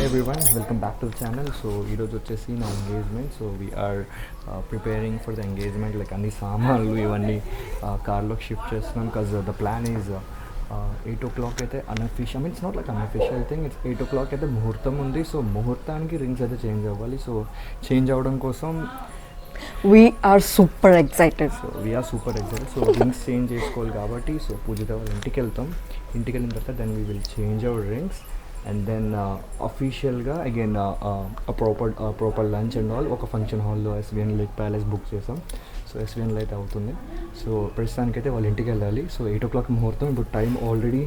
everyone, welcome back to the channel. So ఈరోజు వచ్చేసి నా engagement. So we're preparing for the engagement. Like అన్ని సామాన్లు ఇవన్నీ కార్లోకి షిఫ్ట్ చేస్తున్నాం. Because the plan is 8 o'clock అయితే unofficial, it's not like unofficial thing. It's 8 o'clock అయితే ముహూర్తం ఉంది. సో ముహూర్తానికి రింగ్స్ అయితే చేంజ్ అవ్వాలి. సో చేంజ్ అవ్వడం కోసం we are super excited. So we're super excited. So rings change చేసుకోవాలి కాబట్టి సో పూజిత వాళ్ళ ఇంటికి వెళ్తాం. ఇంటికి వెళ్ళిన తర్వాత then we will change our rings and then అఫీషియల్గా again proper lunch and all ఒక ఫంక్షన్ హాల్లో ఎస్విఎన్ లేక్ ప్యాలెస్ బుక్ చేసాం. సో ఎస్విఎన్లో అయితే అవుతుంది. సో ప్రస్తుతానికైతే వాళ్ళ ఇంటికి వెళ్ళాలి. సో 8 o'clock ముహూర్తం. ఇప్పుడు టైం ఆల్రెడీ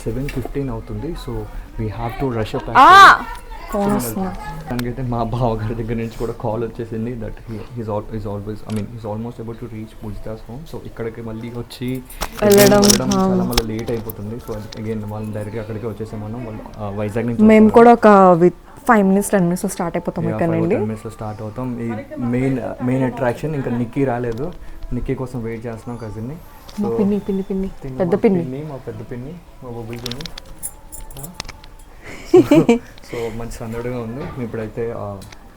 7:15 అవుతుంది. So we have to rush up. దానికైతే మా బావగారి దగ్గర నుంచి కూడా కాల్ వచ్చేసింది that is always is almost about to reach Poojitha's home. So ఇక్కడికి మళ్ళీ వచ్చి వెళ్ళడం చాలా మళ్ళీ లేట్ అయిపోతుంది. సో అగైన్ వాళ్ళని డైరెక్ట్గా అక్కడికి వచ్చేసాం మనం. వాళ్ళు వైజాగ్ నుంచి మేము కూడా ఒక 5 minutes 10 minutes స్టార్ట్ అయిపోతాం. ఇక్కడ నుండి 10 minutes స్టార్ట్ అవుతాం. ఈ మెయిన్ అట్రాక్షన్ ఇంకా నిక్కీ రాలేదు. నిక్కీ కోసం వెయిట్ చేస్తున్నాం కజిన్ని. సో పిన్ని పెద్ద పిన్ని, మా పెద్ద పిన్ని, మా బొబ్బుల్ పిన్ని. సో మంచి సందడిగా ఉంది. ఇప్పుడైతే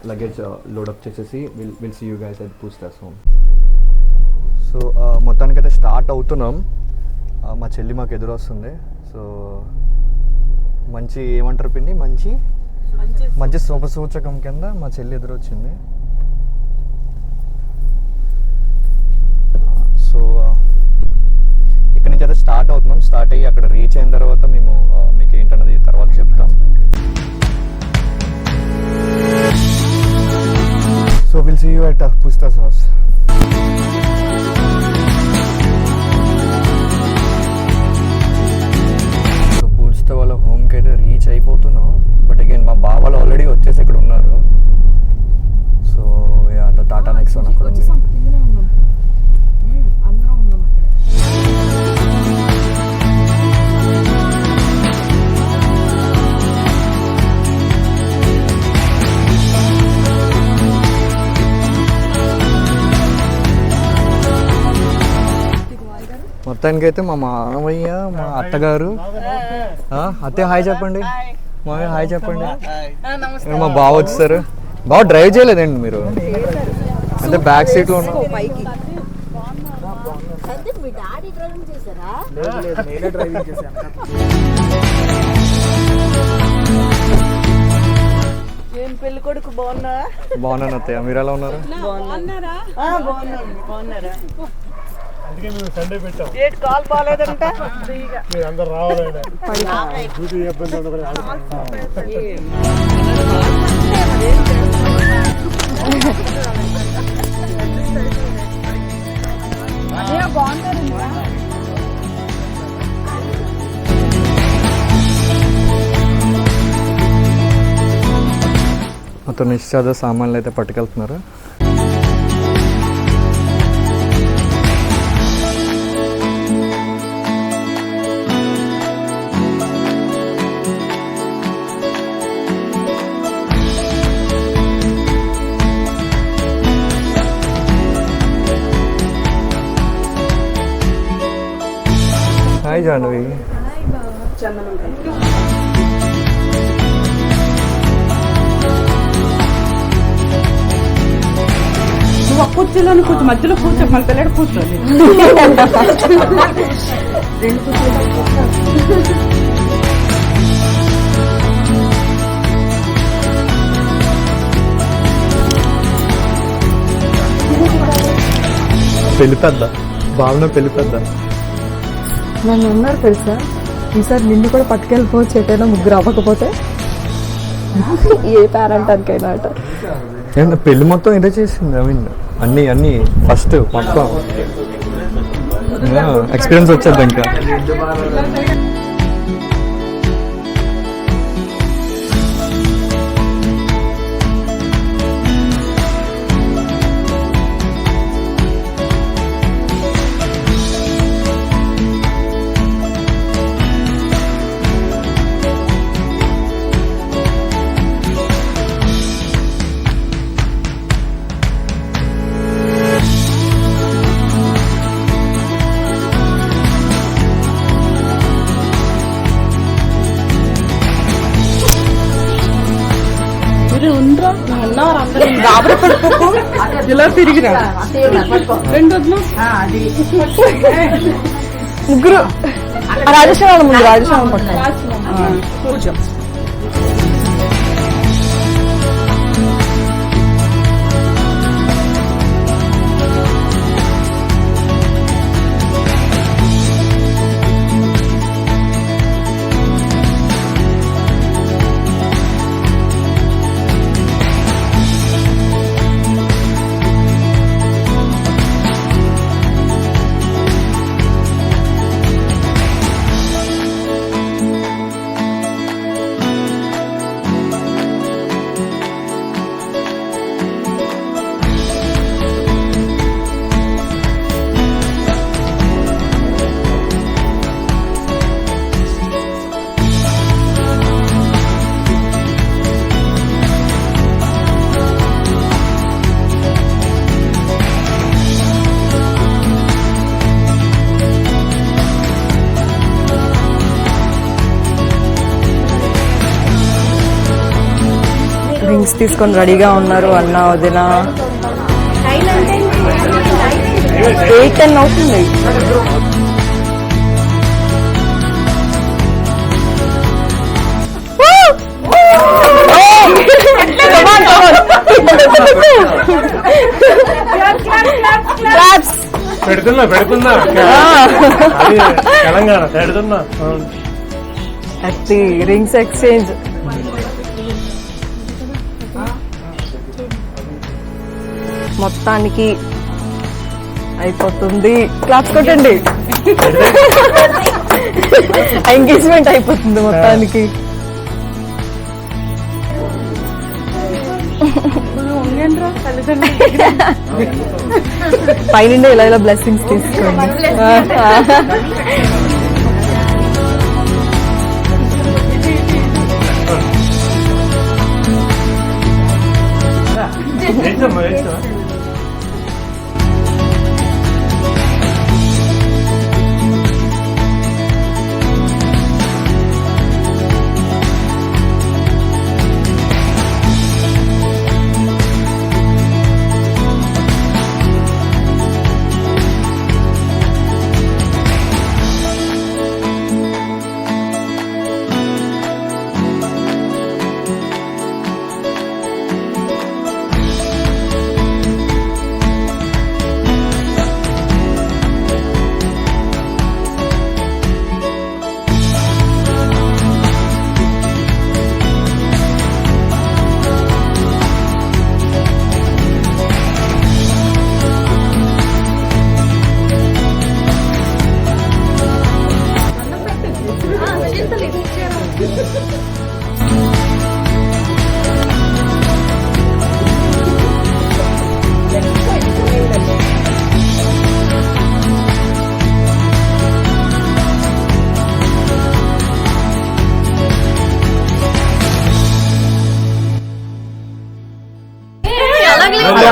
లగేజ్ లోడప్ చేసేసి will see you guys at Poojitha's home. So మొత్తానికైతే స్టార్ట్ అవుతున్నాం. మా చెల్లి మాకు ఎదురు వస్తుంది. సో మంచి ఏమంటారు పిన్ని, మంచి శుభసూచకం కింద మా చెల్లి ఎదురు వచ్చింది. సో ఇక్కడ నుంచి అయితే స్టార్ట్ అవుతున్నాం. స్టార్ట్ అయ్యి అక్కడ రీచ్ అయిన తర్వాత మేము మీకు ఏంటన్నది తర్వాత చెప్తాం. So will see you at Poojitha's house. So Poojitha వాళ్ళ హోమ్కి అయితే రీచ్ అయిపోతున్నాం. బట్ అగైన్ మా బావాలు ఆల్రెడీ వచ్చేసి ఇక్కడ ఉన్నారు. So yeah the Tata Nexon అక్కడ ఉంది. మొత్తానికైతే మా మామయ్య, మా అత్తగారు, అత్తయ్య హాయ్ చెప్పండి, మామయ్య హాయ్ చెప్పండి. మా బావ వచ్చేసారు. బావ డ్రైవ్ చేయలేదండి మీరు, అంటే బ్యాక్ సీట్లో ఉన్నారు. పెళ్లి కొడుకు బాగున్నాను అత్తయ్య, మీరు ఎలా ఉన్నారు? అందుకే మేము సండే పెట్టాం. కాల్ బాగాలేదంట, మీరు అందరు రావాలంటే డ్యూటీ ఇబ్బంది ఉండదు. మొత్తం నిశ్చాద సామాన్లు అయితే పట్టుకెళ్తున్నారు. హాయ్ జాహ్నవి. నువ్వు కూర్చోలోని కూర్చో, మధ్యలో కూర్చో, మన పిల్లడు కూర్చోండి. పెళ్లి పెద్ద భావన, పెళ్లి పెద్ద నన్ను ఉన్నారు తెలుసా, ఈసారి నిన్ను కూడా పట్టుకెళ్ళిపోవచ్చు ఎటైనా ముగ్గురు అవ్వకపోతే. ఏ పేరెంట్ అనుకైనా అట పెళ్లి మొత్తం ఇదే చేసింది. అన్ని ఫస్ట్ మొత్తం ఎక్స్పీరియన్స్ వచ్చేది ఇంకా. ఉన్నారు అందరూ గాబరి పడుకోకు ఇలా తిరిగిరా రెండు వద్దు ముగ్గురు రాజశ్యామ ముందు రాజశ్యామ పక్కన కూర్చో రింగ్స్ తీసుకొని రెడీగా ఉన్నారు అన్న వదిన 8-10 అవుతుంది పెడుతున్నా తెలంగాణ పెడుతున్నా రింగ్స్ ఎక్స్చేంజ్ మొత్తానికి అయిపోతుంది క్లాప్స్ కొట్టండి ఎంగేజ్మెంట్ అయిపోతుంది మొత్తానికి పైనుండి ఇలా బ్లెస్సింగ్స్ తీసుకోండి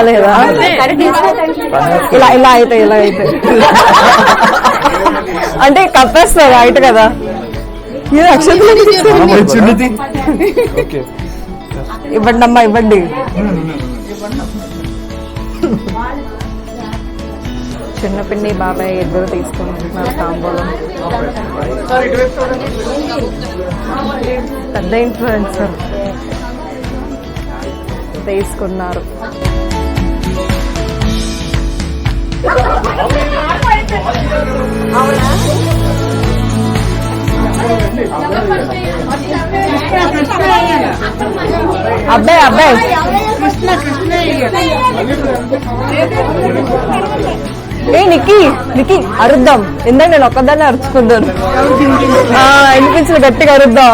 లేదా ఇలా అయితే అంటే కప్పేస్తారు రైట్ కదా ఇవ్వండి అమ్మా ఇవ్వండి చిన్న పిన్ని బాబాయ్ ఇద్దరు తీసుకుంటున్నారు తాంబూలం పెద్ద ఇన్ఫ్లుయెన్సర్ తీసుకున్నారు అబ్బాయి ఏ నిక్కి అరుద్దాం ఎందుకంటే నేను ఒక్కదాన్ని అరుచుకుంటాను వినిపించిన గట్టిగా అరుద్దాం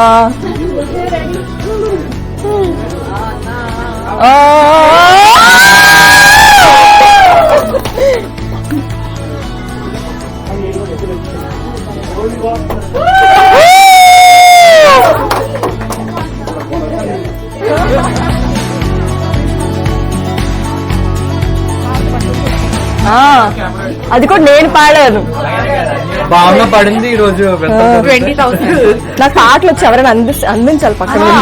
అది కూడా నేను పాడాను బాగా పడింది ఈ రోజు 20,000. నాకు పాటలు వచ్చి ఎవరైనా అందించాలి పక్కన నుండి.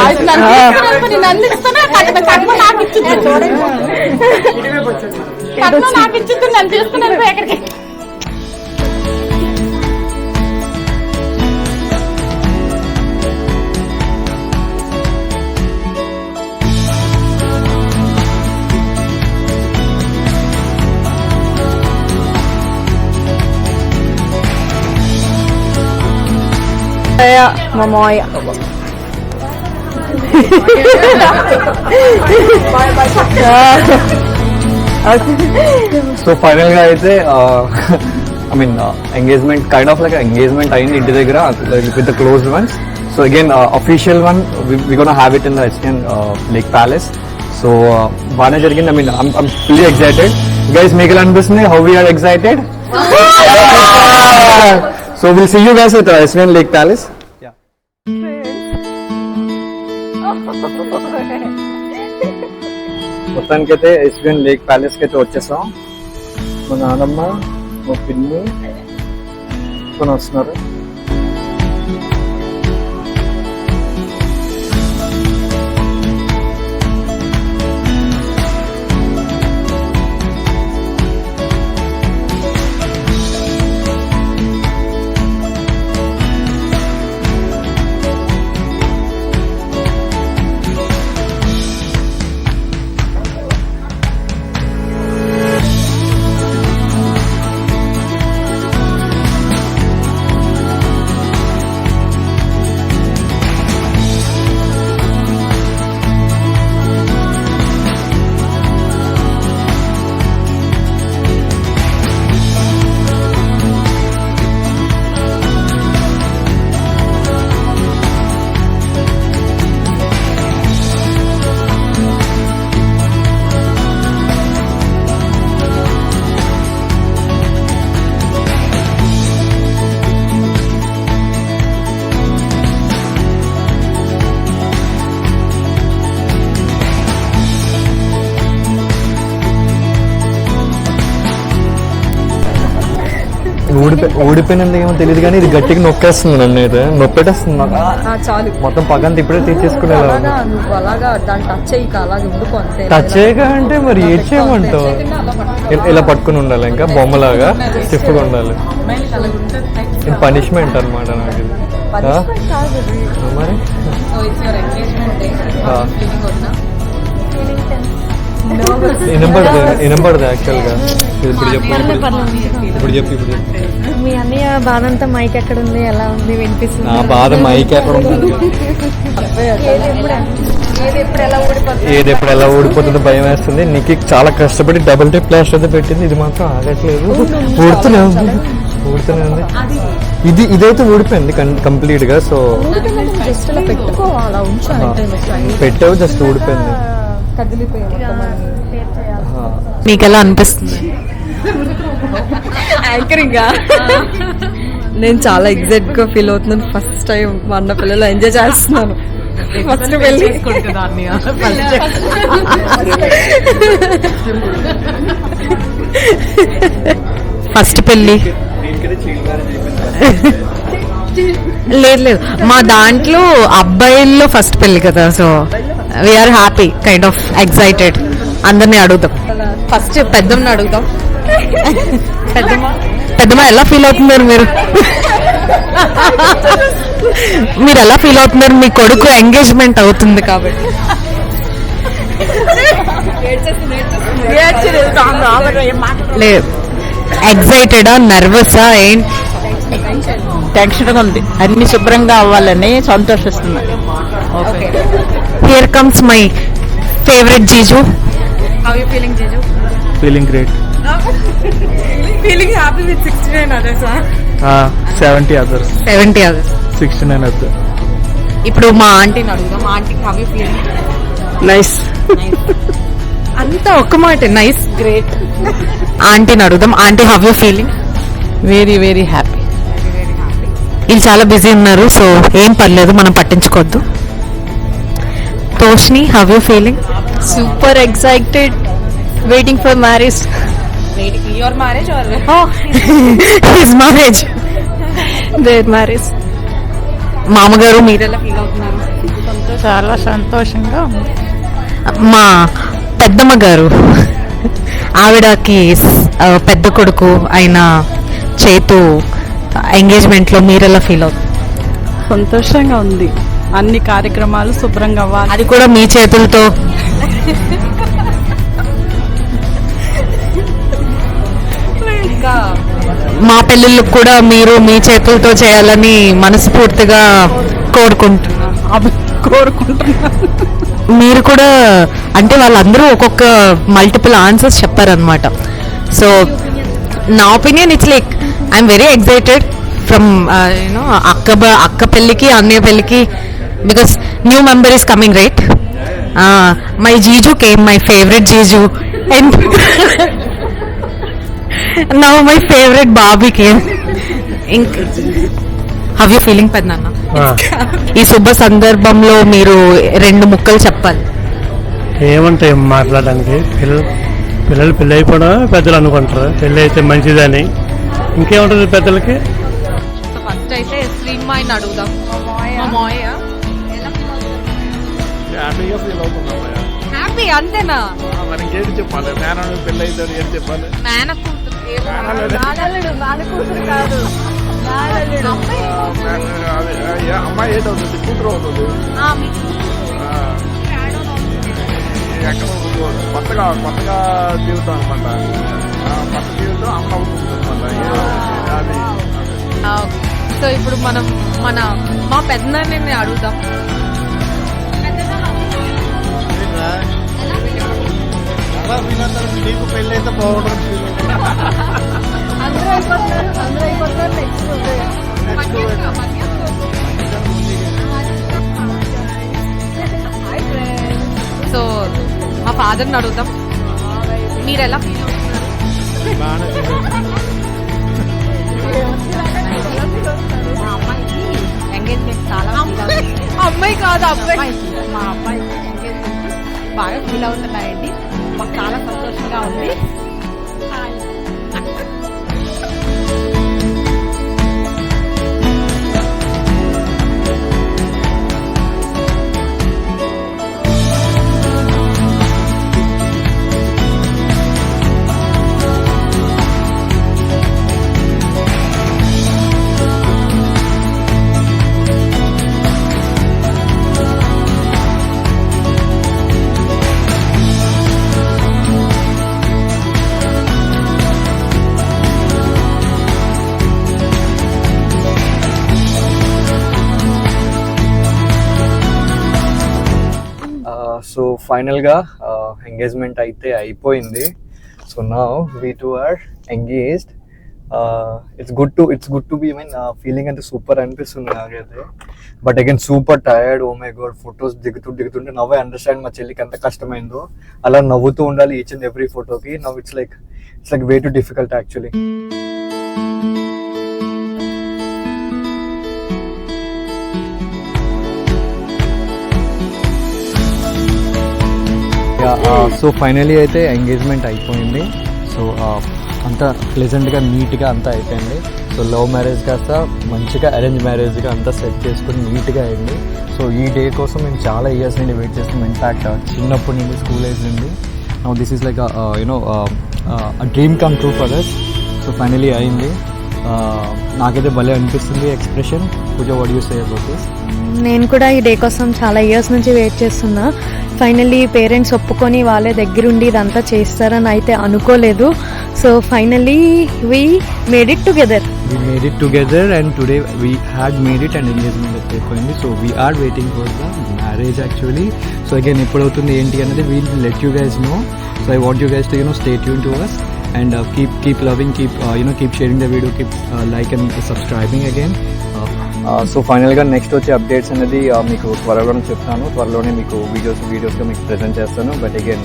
మా మాయ సో ఫైనల్ గా అయితే I mean engagement kind of like engagement అయింది ఇంటి దగ్గర with the close ones. So again official one we gonna have it in the HN Lake Palace. So బాగానే జరిగింది. I mean I'm fully excited. Guys మీకు ఎలా అనిపిస్తుంది? How we're excited. So will see you guys with HN Lake Palace. మొత్తానికైతే HN Lake Palace కి అయితే వచ్చేసాం. మా నాన్నమ్మ మా పిన్ని కొని వస్తున్నారు. ఓడిపోయినందుకు ఏమో తెలియదు కానీ ఇది గట్టిగా నొక్కేస్తుంది నన్ను. అయితే నొప్పెట్టేస్తుంది నాకు. చాలు మొత్తం పగంత ఇప్పుడే తీర్చేసుకునేలా. నువ్వు అలాగా దాన్ని టచ్ చేయక అలాగే ఉండుకో అంతే. టచ్ చేయగా అంటే మరి ఏం చేయమంటావు? ఇలా పట్టుకుని ఉండాలి, ఇంకా బొమ్మలాగా స్టిఫ్గా ఉండాలి. ఇది పనిష్మెంట్ అనమాట నాకు. మరి వినపడదు యాక్చువల్గా. ఇప్పుడు చెప్పు. మీ అన్నయ్య బాధ అంతా మైక్ ఎక్కడ ఉంది, ఎలా ఉంది, వినిపిస్తుంది? నా బాధ మైక్ ఎక్కడ ఉంది, ఏది ఎప్పుడు ఎలా ఊడిపోతుందో భయం వేస్తుంది. నీకు చాలా కష్టపడి డబుల్ టేప్ ప్లాస్టర్ అయితే పెట్టింది, ఇది మాత్రం ఆగట్లేదు. ఊడుతూనే ఉంది. ఇదైతే ఊడిపోయింది కంప్లీట్ గా. సో పెట్టావు, జస్ట్ ఊడిపోయింది. మీకు ఎలా అనిపిస్తుంది యాంకరింగ్? నేను చాలా ఎగ్జైట్ గా ఫీల్ అవుతున్నాను. ఫస్ట్ టైం మా అన్న పిల్లలు ఎంజాయ్ చేస్తున్నాను. ఫస్ట్ పెళ్లి ఫస్ట్ పెళ్లి లేదు మా దాంట్లో అబ్బాయిల్లో ఫస్ట్ పెళ్లి కదా. So we're happy, kind of excited. అందరినీ అడుగుదాం. ఫస్ట్ పెద్దమ్మని అడుగుదాం. పెద్దమ్మ ఎలా ఫీల్ అవుతున్నారు మీరు? మీరు ఎలా ఫీల్ అవుతున్నారు? మీ కొడుకు ఎంగేజ్మెంట్ అవుతుంది కాబట్టి. లేదు, ఎక్సైటెడా, నర్వసా, ఏంటి? టెన్షన్ గా ఉంది. అన్ని శుభ్రంగా అవ్వాలని సంతోషిస్తున్నా. Here comes my favourite jiju. How are you feeling, Jeju? Feeling great. Feeling happy with 69 others, huh? 70 others. 70 others. 69 others. ఇప్పుడు మా ఆంటీని అడుగుదాం. మా ఆంటీకి how you feeling? నైస్. అంతా ఒక్క మాట, నైస్, గ్రేట్. ఆంటీని అడుగుదాం. Aunty how you feeling? Very very happy. వీళ్ళు చాలా బిజీ ఉన్నారు, సో ఏం పర్లేదు, మనం పట్టించుకోవద్దు. తోష్ని how you feeling? Super excited. Waiting for marriage. Your marriage or his marriage? Their marriage. మామగారు మీరెలా ఫీల్ అవుతున్నారు? చాలా సంతోషంగా ఉంది. మా పెద్దమ్మ గారు ఆవిడకి పెద్ద కొడుకు అయిన చేతు ఎంగేజ్మెంట్ లో మీరెలా ఫీల్ అవుతుంది? సంతోషంగా ఉంది. అన్ని కార్యక్రమాలు శుభ్రంగా అవ్వాలి. అది కూడా మీ చేతులతో. ఇంకా మా పెళ్ళిళ్ళకు కూడా మీరు మీ చేతులతో చేయాలని మనస్ఫూర్తిగా కోరుకుంటున్నాను. మీరు కూడా అంటే వాళ్ళందరూ ఒక్కొక్క మల్టిపుల్ ఆన్సర్స్ చెప్పారనమాట. సో నా opinion it's like I'm very excited from you know అక్క పెళ్ళికి అన్నయ్య పెళ్ళికి, because new member is coming right. My jiju came, my favourite jiju, and now my favourite bhabhi came. ఇంకా హౌ యూ ఫీలింగ్ పెద్దనాన్న? ఈ శుభ సందర్భంలో మీరు 2 ముక్కలు చెప్పాలి. ఏమంటాయి మాట్లాడడానికి? పిల్లలు పెళ్ళి అయిపోవడం పెద్దలు అనుకుంటారు, పెళ్ళి అయితే మంచిదని. ఇంకేముంటుంది పెద్దలకి? ఫస్ట్ అయితే శ్రీమాయిని అడుగుదాం. హ్యాపీ అంతేనా? మరి ఇంకేంటి చెప్పాలి? మేనడు పెళ్ళి అవుతాడు, ఏం చెప్పాలి? అమ్మాయి ఏంటవుతుంది? కూతురు అవుతుంది. ఎక్కడ కొత్తగా జీవితం అనమాట. కొత్త జీవితం అమ్మ అవుతుంది అనమాట. అది సో ఇప్పుడు మనం మా పెద్దనాన్ని అడుగుదాం. నీకు పెళ్ళి అయితే బాగుంటుంది. సో మా ఫాదర్ని అడుగుదాం. మీరు ఎలా ఫీల్ ఎంగేజ్మెంట్ చాలా అమ్మాయి కాదు అబ్బాయి. మా అబ్బాయికి ఎంగేజ్మెంట్ బాగా ఫీల్ అవుతున్నాయండి. మాకు చాలా సంతోషంగా ఉంది. సో ఫైనల్గా ఎంగేజ్మెంట్ అయితే అయిపోయింది. So now we two are engaged. It's good to be mean feeling అంటే సూపర్ అనిపిస్తుంది నాకైతే. But again super tired. Oh my god, photos దిగుతుంటే నవ్వే అండర్స్టాండ్ మా చెల్లికి ఎంత కష్టమైందో. అలా నవ్వుతూ ఉండాలి ఈచ్ అండ్ ఎవ్రీ ఫోటోకి. Now it's like way too difficult actually. So finally అయితే ఎంగేజ్మెంట్ అయిపోయింది. సో అంతా ప్లెజెంట్గా నీట్గా అంతా అయిపోయింది. సో లవ్ మ్యారేజ్ కాస్త మంచిగా అరేంజ్ మ్యారేజ్గా అంతా సెట్ చేసుకుని నీట్గా అయింది. సో ఈ డే కోసం మేము చాలా ఇయర్స్ నుండి వెయిట్ చేస్తున్నాం. ఇన్ఫ్యాక్ట్ చిన్నప్పటి నుండి స్కూల్ ఏజ్ నుండి. Now this is like dream come true for us. So finally అయింది. నాకైతే భలే అనిపిస్తుంది expression. Pooja, what you say about this? నేను కూడా ఈ డే కోసం చాలా ఇయర్స్ నుంచి వెయిట్ చేస్తున్నా. ఫైనల్లీ పేరెంట్స్ ఒప్పుకొని వాళ్ళే దగ్గరుండి ఇదంతా చేస్తారని అయితే అనుకోలేదు. So finally we made it together and today we had made it and engagement అయితే అయిపోయింది. So we're waiting for the marriage actually. So again ఎప్పుడవుతుంది ఏంటి అనేది we'll let you guys know. So I want you guys to stay tune to us and keep loving, keep sharing the video, keep like and subscribing again. So ఫైనల్గా next వచ్చే updates అనేది మీకు త్వరలోనే చెప్తాను. త్వరలోనే మీకు వీడియోస్గా మీకు ప్రెజెంట్ చేస్తాను. But again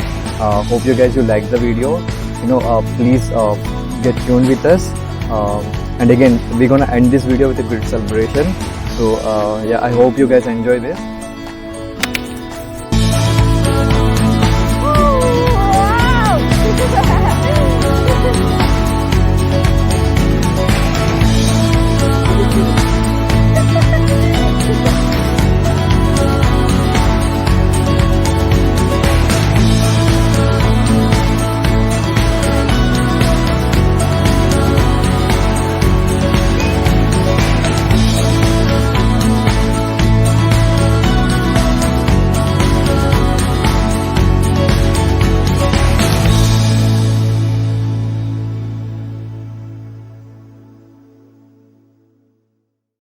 hope you guys you like the video. Please get tuned with us. And again, we're gonna end this video with a good celebration. So yeah, I hope you guys enjoy this.